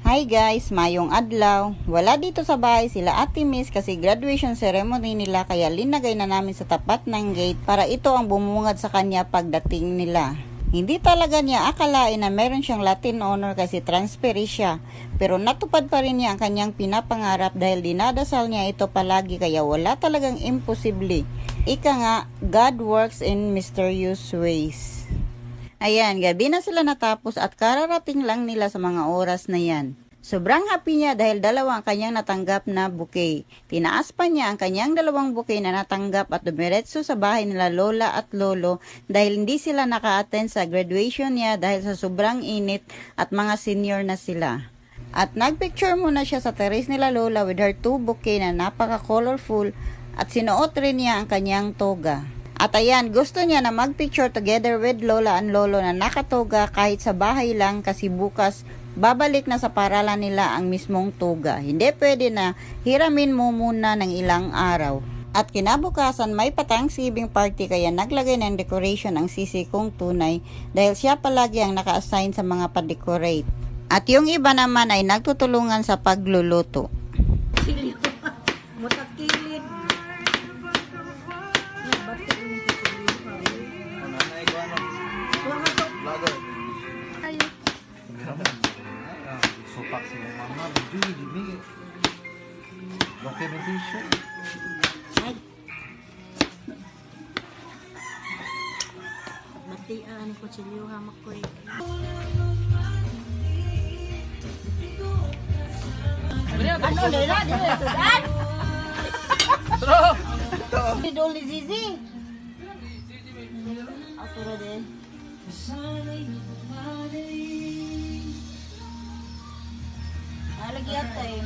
Hi guys, mayong adlaw. Wala dito sa bahay sila Ate Miss kasi graduation ceremony nila kaya linagay na namin sa tapat ng gate para ito ang bumungad sa kanya pagdating nila. Hindi talaga niya akalain na meron siyang Latin honor kasi transferi siya. Pero natupad pa rin niya ang kanyang pinapangarap dahil dinadasal niya ito palagi kaya wala talagang imposible. Ika nga, God works in mysterious ways. Ayan, gabi na sila natapos at kararating lang nila sa mga oras na yan. Sobrang happy niya dahil dalawa ang kanyang natanggap na bouquet. Tinaas pa niya ang kanyang dalawang bouquet na natanggap at dumiretso sa bahay nila lola at lolo dahil hindi sila naka-attend sa graduation niya dahil sa sobrang init at mga senior na sila. At nagpicture muna siya sa terrace nila lola with her two bouquet na napaka-colorful at sinuot rin niya ang kanyang toga. At ayan, gusto niya na magpicture together with lola and lolo na nakatoga kahit sa bahay lang kasi bukas babalik na sa paralan nila ang mismong toga. Hindi pwede na hiramin mo muna ng ilang araw. At kinabukasan may pa-Thanksgiving party kaya naglagay ng decoration ang sisi kong tunay dahil siya palagi ang naka-assign sa mga pa-decorate. At yung iba naman ay nagtutulungan sa pagluluto. Sopak si mama, bigyan documentation. Batian ko silyo hamak ko eh. Ano nila? Dito sudan? Tro! Idol ni Zizi. Ako na din. Lagi ata eh.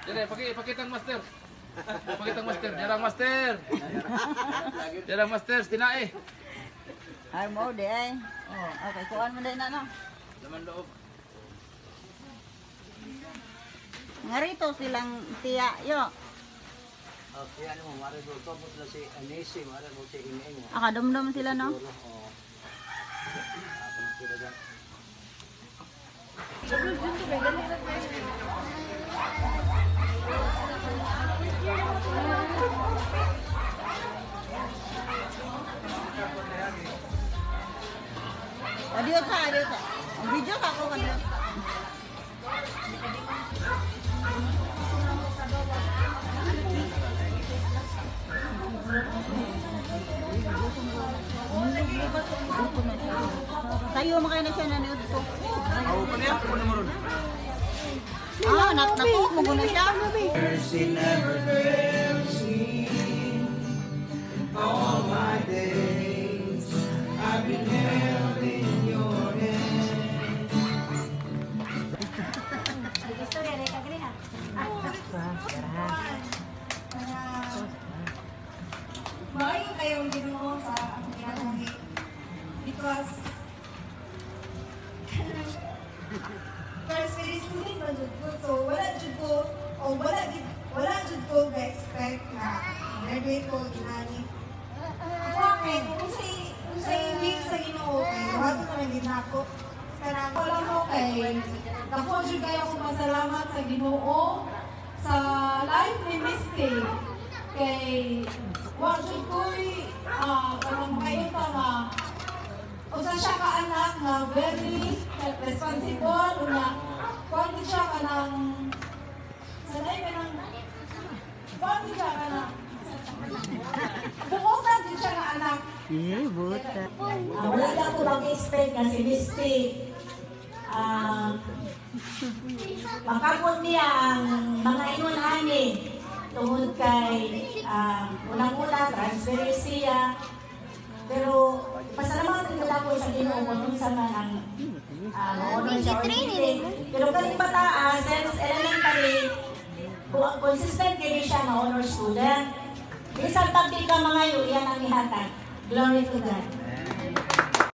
Dire, pakitang master. Pakitang master, jarang master. Jarang master, tinae. Ay mo di ay. Oh, okay, kuan mo din na no. Laman loob. Nga rito silang tiya yo. Okay, ano mo, mara mo, tapos na si Anisi, mara mo si Ineng. Akadumdum sila no. Oo. Ako na sila dyan. Adios sa. Ang video ka ako kanina. Tayo makaya na siya nanood ko. Ako pa niya, ako na maroon. Naku, maguna siya. Mercy never fails me. All my days, I've been held in your hand. Maayo kayong Ginoo sa ang ginagawa because first very student man jud ko so wala jud ko expect na graduate ko ginani okay kung sa week sa Ginoo kay wato na gid nako kanang wala mo kay dako jud kayo ko masalamat sa Ginoo sa life ni Misty kay wa jud ko'y kanang makayuta nga usa siya ka anak nga very responsible una kuan siya kanang sanay kanang kuan siya kanang buotan din siya nga anak Buta. Wala ko mag-expect na si Misty. Makapon niya ang mga inunani tungod kay unang-una transfer siya. Pero pasalamat din ako sa Ginoo kung sa man ang honor siya or hindi. Pero kaning bata, since elementary, consistent kini siya na honor student. Isang tabi ka mga yun, yan ang ihatag. Glory to God.